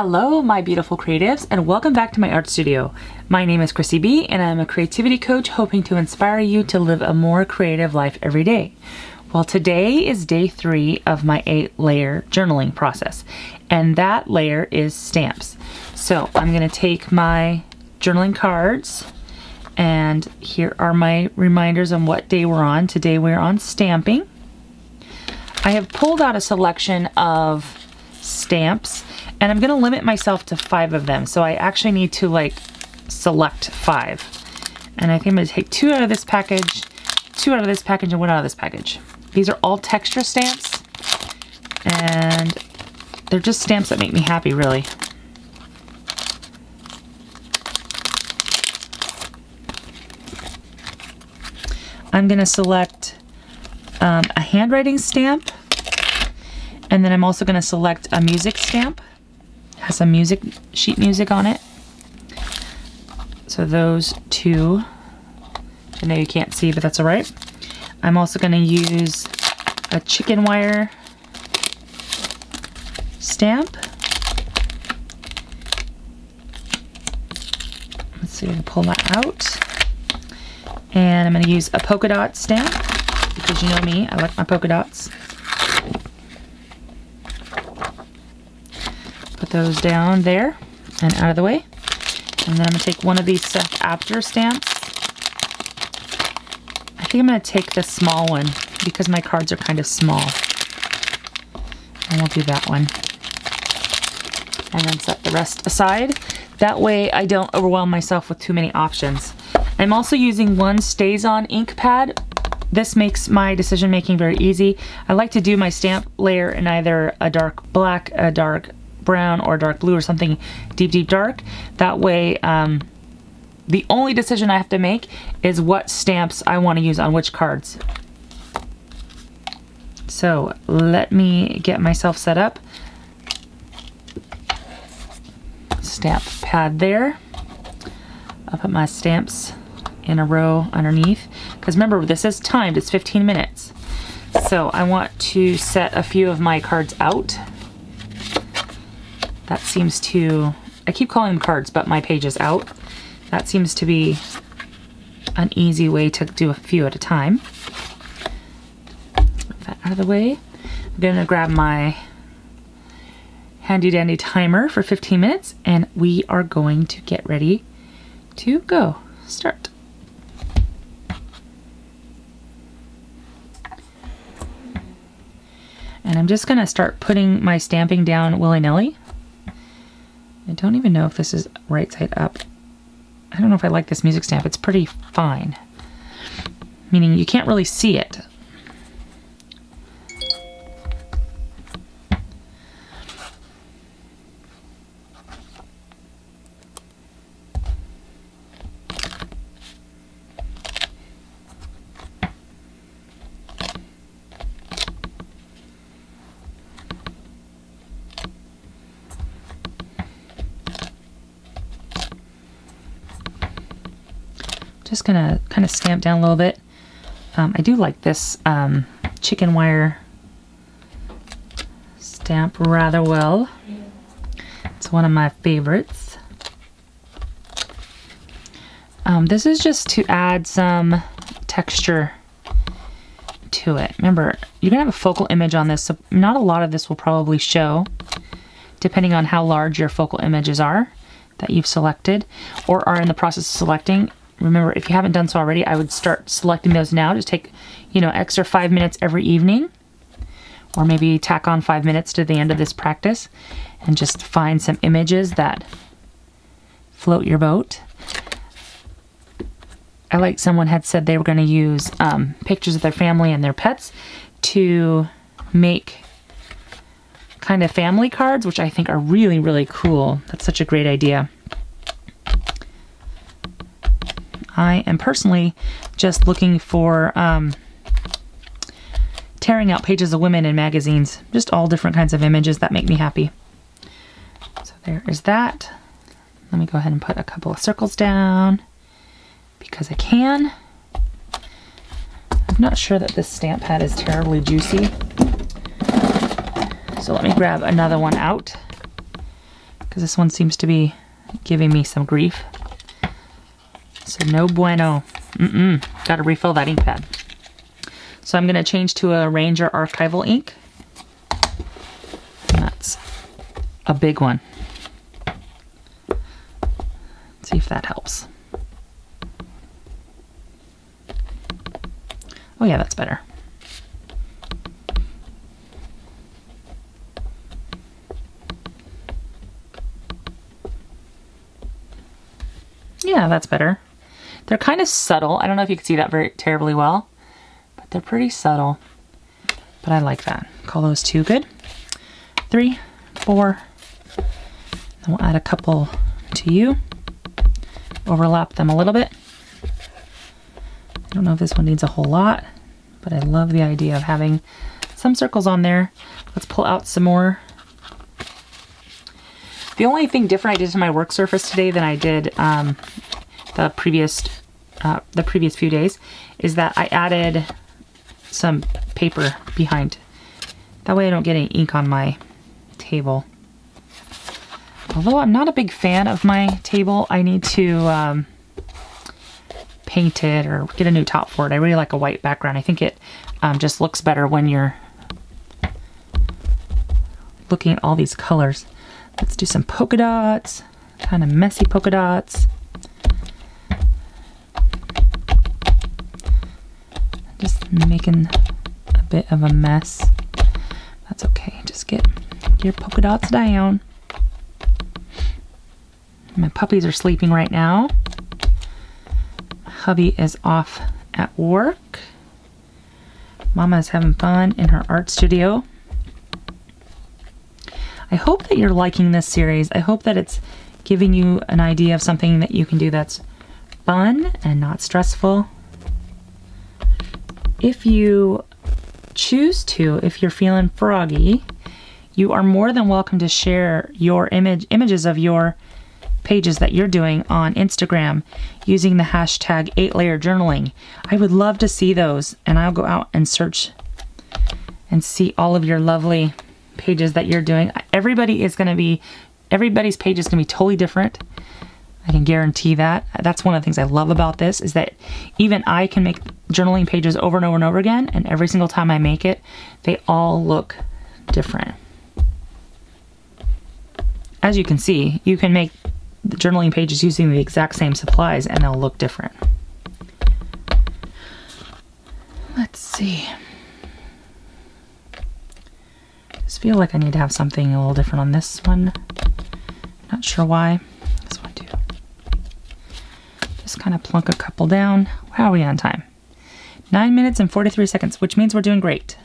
Hello, my beautiful creatives, and welcome back to my art studio. My name is Chrissie B, and I'm a creativity coach hoping to inspire you to live a more creative life every day. Well, today is day 3 of my 8-layer journaling process, and that layer is stamps. So I'm going to take my journaling cards, and here are my reminders on what day we're on. Today we're on stamping. I have pulled out a selection of stamps, and I'm going to limit myself to 5 of them. So I actually need to select 5. And I think I'm going to take 2 out of this package, 2 out of this package, and 1 out of this package. These are all texture stamps, and they're just stamps that make me happy, really. I'm going to select a handwriting stamp, and then I'm also going to select a music stamp. It has some music, sheet music on it. So those 2, which I know you can't see, but that's all right. I'm also going to use a chicken wire stamp. Let's see if I can pull that out. And I'm going to use a polka dot stamp, because you know me, I like my polka dots. Put those down there and out of the way. And then I'm going to take one of these Stuff After stamps. I think I'm going to take the small one because my cards are kind of small. And we'll do that one. And then set the rest aside. That way I don't overwhelm myself with too many options. I'm also using one StazOn ink pad. This makes my decision making very easy. I like to do my stamp layer in either a dark black, a dark brown, or dark blue, or something deep, deep dark. That way, the only decision I have to make is what stamps I want to use on which cards. So let me get myself set up. Stamp pad there. I'll put my stamps in a row underneath, because remember, this is timed, it's 15 minutes. So I want to set a few of my cards out. That seems to, I keep calling them cards, but my page is out. That seems to be an easy way to do a few at a time. Put that out of the way. I'm gonna grab my handy dandy timer for 15 minutes, and we are going to get ready to go. Start. And I'm just gonna start putting my stamping down willy-nilly. I don't even know if this is right side up. I don't know if I like this music stamp. It's pretty fine. Meaning you can't really see it. Just gonna kind of stamp down a little bit. I do like this chicken wire stamp rather well. It's one of my favorites. This is just to add some texture to it. Remember, you're gonna have a focal image on this, so not a lot of this will probably show, depending on how large your focal images are that you've selected or are in the process of selecting. Remember, if you haven't done so already, I would start selecting those now. Just take, extra 5 minutes every evening, or maybe tack on 5 minutes to the end of this practice and just find some images that float your boat. I like someone had said they were going to use pictures of their family and their pets to make kind of family cards, which I think are really, really cool. That's such a great idea. I am personally just looking for tearing out pages of women in magazines. Just all different kinds of images that make me happy. So there is that. Let me go ahead and put a couple of circles down because I can. I'm not sure that this stamp pad is terribly juicy. So let me grab another one out because this one seems to be giving me some grief. So no bueno. Got to refill that ink pad. So I'm going to change to a Ranger Archival ink. And that's a big one. Let's see if that helps. Oh yeah, that's better. Yeah, that's better. They're kind of subtle. I don't know if you can see that very terribly well, but they're pretty subtle. But I like that. Call those 2 good. 3, 4. Then we'll add a couple to you. Overlap them a little bit. I don't know if this one needs a whole lot, but I love the idea of having some circles on there. Let's pull out some more. The only thing different I did to my work surface today than I did the previous few days is that I added some paper behind. That way I don't get any ink on my table. Although I'm not a big fan of my table, I need to paint it or get a new top for it. I really like a white background. I think it just looks better when you're looking at all these colors. Let's do some polka dots, kind of messy polka dots. Just making a bit of a mess. That's okay. Just get your polka dots down. My puppies are sleeping right now. Hubby is off at work. Mama is having fun in her art studio. I hope that you're liking this series. I hope that it's giving you an idea of something that you can do that's fun and not stressful. If you choose to, if you're feeling froggy, you are more than welcome to share your images of your pages that you're doing on Instagram using the hashtag 8-layer journaling. I would love to see those, and I'll go out and search and see all of your lovely pages that you're doing. Everybody's page is gonna be totally different. I can guarantee that. That's one of the things I love about this, is that even I can make journaling pages over and over and over again, and every single time I make it, they all look different. As you can see, you can make the journaling pages using the exact same supplies and they'll look different. Let's see. Just feel like I need to have something a little different on this one. Not sure why. This one too. Just kind of plunk a couple down. How are we on time? 9 minutes and 43 seconds, which means we're doing great.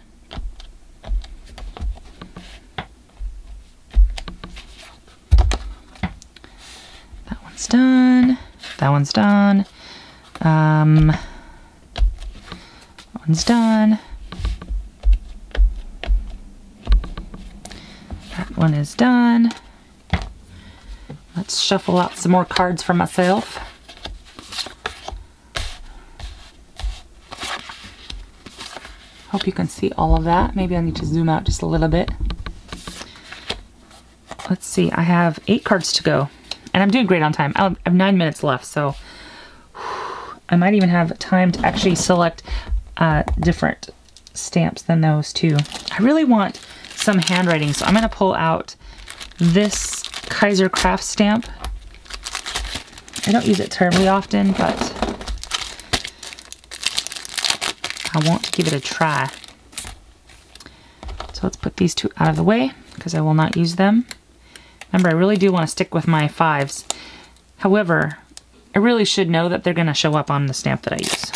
That one's done. That one's done. That one's done. That one is done. Let's shuffle out some more cards for myself. Hope you can see all of that. Maybe I need to zoom out just a little bit. Let's see, I have 8 cards to go. And I'm doing great on time. I have 9 minutes left, so I might even have time to actually select different stamps than those two. I really want some handwriting, so I'm going to pull out this Kaiser Craft stamp. I don't use it terribly often, but I want to give it a try. So let's put these two out of the way because I will not use them. Remember, I really do want to stick with my 5s. However, I really should know that they're going to show up on the stamp that I use.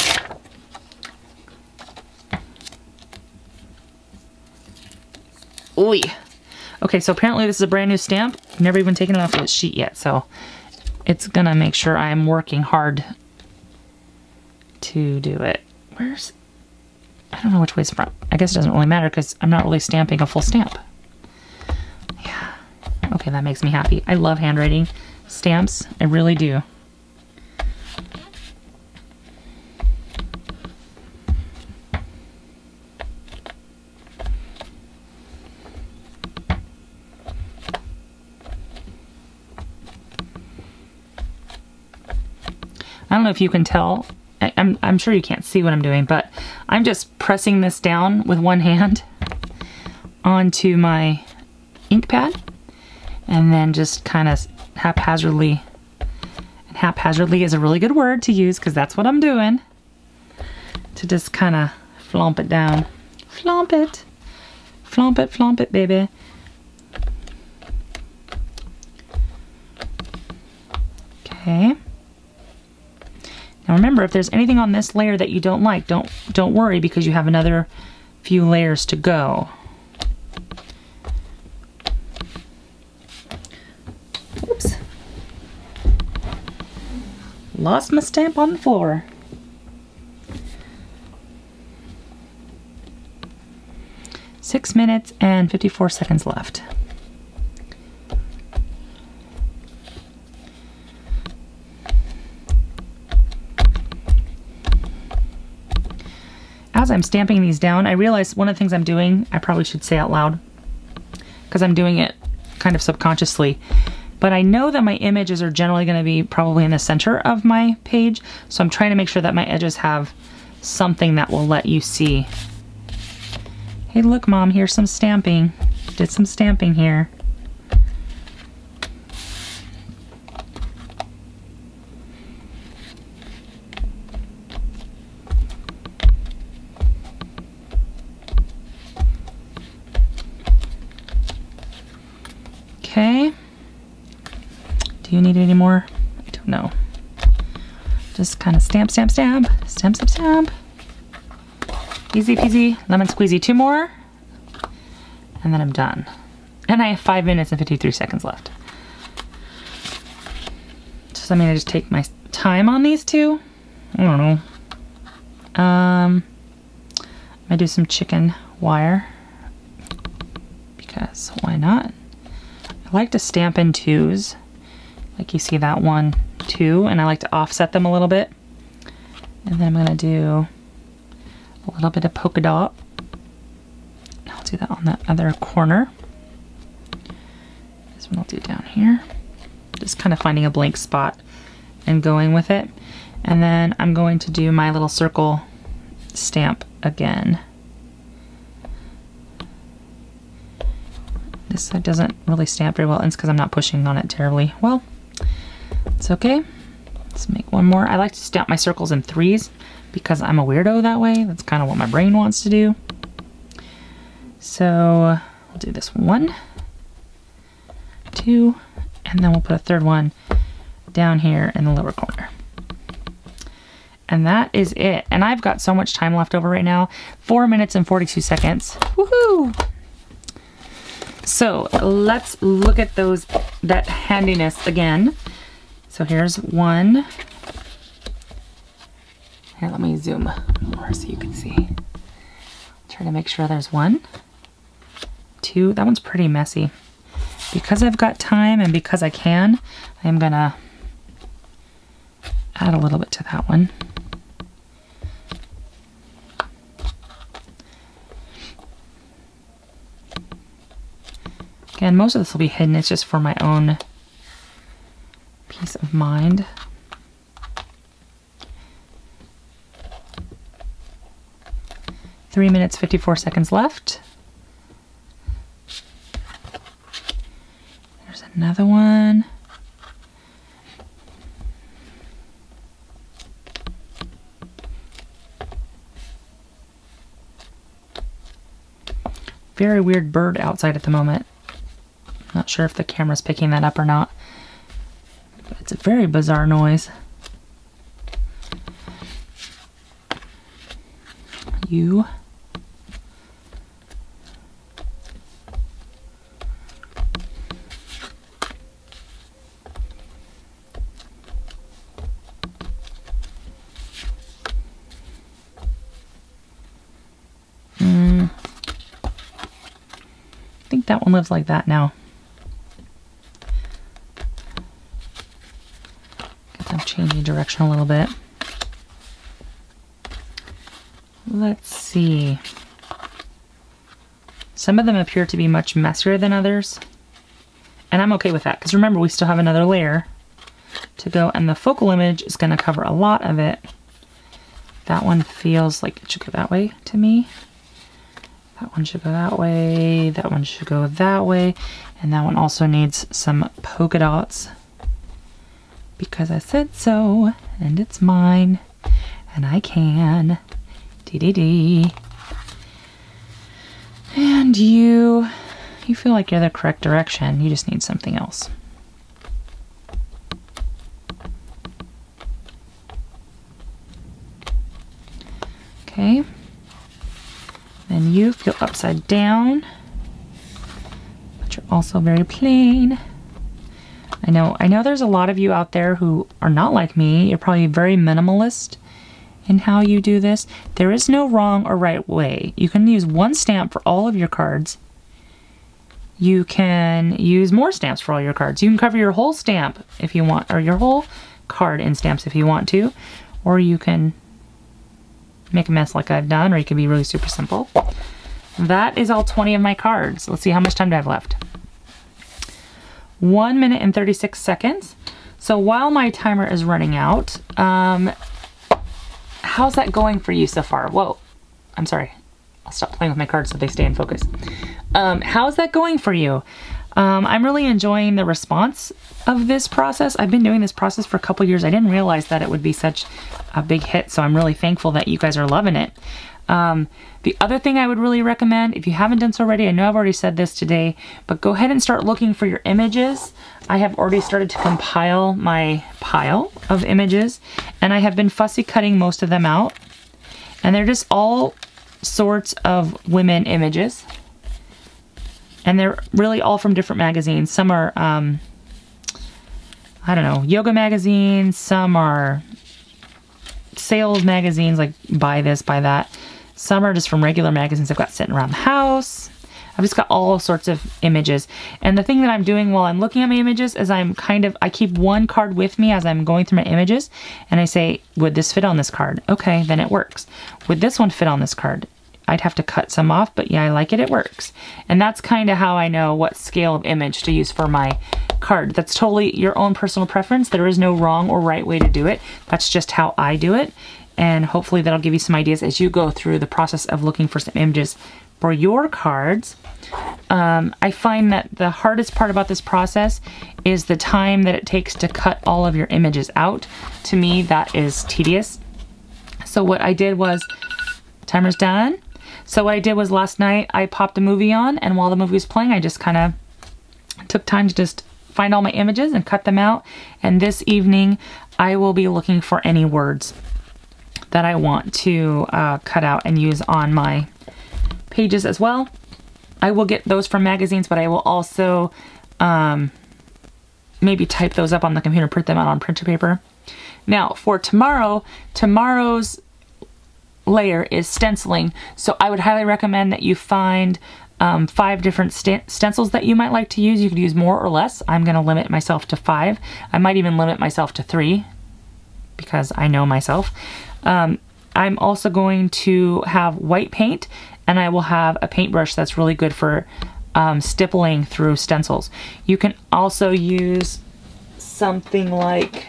Oy. Okay, so apparently this is a brand new stamp. I've never even taken it off the sheet yet, so it's going to make sure I'm working hard to do it. Where's... I don't know which way it's from. I guess it doesn't really matter because I'm not really stamping a full stamp. Yeah. Okay, that makes me happy. I love handwriting stamps. I really do. I don't know if you can tell. I'm sure you can't see what I'm doing, but I'm just pressing this down with one hand onto my ink pad, and then just kind of haphazardly, and haphazardly is a really good word to use because that's what I'm doing, to just kind of flomp it down. Flomp it. Flomp it, baby. Okay. Now remember, if there's anything on this layer that you don't like, don't worry, because you have another few layers to go. Oops. Lost my stamp on the floor. Six minutes and 54 seconds left. As I'm stamping these down, I realize one of the things I'm doing, I probably should say out loud, because I'm doing it kind of subconsciously, but I know that my images are generally going to be probably in the center of my page, so I'm trying to make sure that my edges have something that will let you see. Hey, look, Mom, here's some stamping. Did some stamping here. Okay. Do you need any more? I don't know. Just kind of stamp, stamp, stamp. Stamp, stamp, stamp. Easy peasy, lemon squeezy. 2 more. And then I'm done. And I have 5 minutes and 53 seconds left. So I'm going to just take my time on these two. I don't know. I'm going to do some chicken wire. Because why not? I like to stamp in 2s. Like you see that 1, 2, and I like to offset them a little bit. And then I'm going to do a little bit of polka dot. I'll do that on the other corner. This one I'll do down here. Just kind of finding a blank spot and going with it. And then I'm going to do my little circle stamp again. This side doesn't really stamp very well, and it's because I'm not pushing on it terribly well. It's okay. Let's make one more. I like to stamp my circles in 3s because I'm a weirdo that way. That's kind of what my brain wants to do. So I'll do this 1, 2, and then we'll put a 3rd one down here in the lower corner. And that is it. And I've got so much time left over right now. 4 minutes and 42 seconds. Woohoo! So let's look at that handiness again. So here's 1. Here, let me zoom more so you can see. Try to make sure there's 1, 2. That one's pretty messy. Because I've got time and because I can, I'm gonna add a little bit to that one. Again, most of this will be hidden. It's just for my own peace of mind. Three minutes, 54 seconds left. There's another one. Very weird bird outside at the moment. Not sure if the camera's picking that up or not. But it's a very bizarre noise. You. I think that one lives like that now. I'm changing direction a little bit. Let's see. Some of them appear to be much messier than others. And I'm okay with that, because remember, we still have another layer to go, and the focal image is going to cover a lot of it. That one feels like it should go that way to me. That one should go that way. That one should go that way. And that one also needs some polka dots because I said so, and it's mine, and I can. Dee. And you feel like you're the correct direction. You just need something else. Okay. Then you feel upside down, but you're also very plain. I know there's a lot of you out there who are not like me. You're probably very minimalist in how you do this. There is no wrong or right way. You can use one stamp for all of your cards. You can use more stamps for all your cards. You can cover your whole stamp if you want, or your whole card in stamps if you want to, or you can make a mess like I've done, or you can be really super simple. That is all 20 of my cards. Let's see, how much time do I have left? 1 minute and 36 seconds. So while my timer is running out, how's that going for you so far? Whoa, I'm sorry. I'll stop playing with my cards so they stay in focus. How's that going for you? I'm really enjoying the response of this process. I've been doing this process for a couple years. I didn't realize that it would be such a big hit, so I'm really thankful that you guys are loving it. The other thing I would really recommend, if you haven't done so already, I know I've already said this today, but go ahead and start looking for your images. I have already started to compile my pile of images, and I have been fussy cutting most of them out. And they're just all sorts of women images. And they're really all from different magazines. Some are, I don't know, yoga magazines. Some are sales magazines, like buy this, buy that. Some are just from regular magazines I've got sitting around the house. I've just got all sorts of images. And the thing that I'm doing while I'm looking at my images is I keep one card with me as I'm going through my images. And I say, would this fit on this card? Okay, then it works. Would this one fit on this card? I'd have to cut some off, but yeah, I like it, it works. And that's kind of how I know what scale of image to use for my card. That's totally your own personal preference. There is no wrong or right way to do it. That's just how I do it. And hopefully that'll give you some ideas as you go through the process of looking for some images for your cards. I find that the hardest part about this process is the time that it takes to cut all of your images out. To me, that is tedious. So what I did was, timer's done. So what I did was last night I popped a movie on, and while the movie was playing, I just kind of took time to just find all my images and cut them out. And this evening I will be looking for any words that I want to cut out and use on my pages as well. I will get those from magazines, but I will also maybe type those up on the computer, print them out on printer paper. Now for tomorrow's layer is stenciling, so I would highly recommend that you find 5 different stencils that you might like to use. You could use more or less. I'm going to limit myself to 5. I might even limit myself to 3 because I know myself. I'm also going to have white paint, and I will have a paintbrush that's really good for stippling through stencils. You can also use something like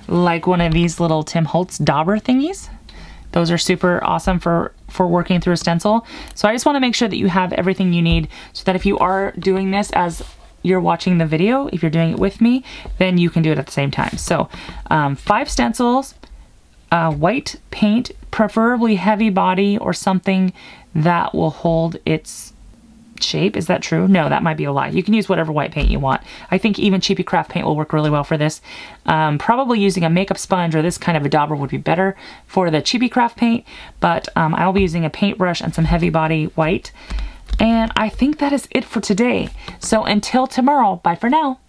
one of these little Tim Holtz dauber thingies. Those are super awesome for working through a stencil. So I just want to make sure that you have everything you need so that if you are doing this as you're watching the video, if you're doing it with me, then you can do it at the same time. So 5 stencils, white paint, preferably heavy body or something that will hold its shape. Is that true? No, that might be a lie. You can use whatever white paint you want. I think even cheapy craft paint will work really well for this. Probably using a makeup sponge or this kind of a dauber would be better for the cheapy craft paint, but I'll be using a paintbrush and some heavy body white. And I think that is it for today. So until tomorrow, bye for now.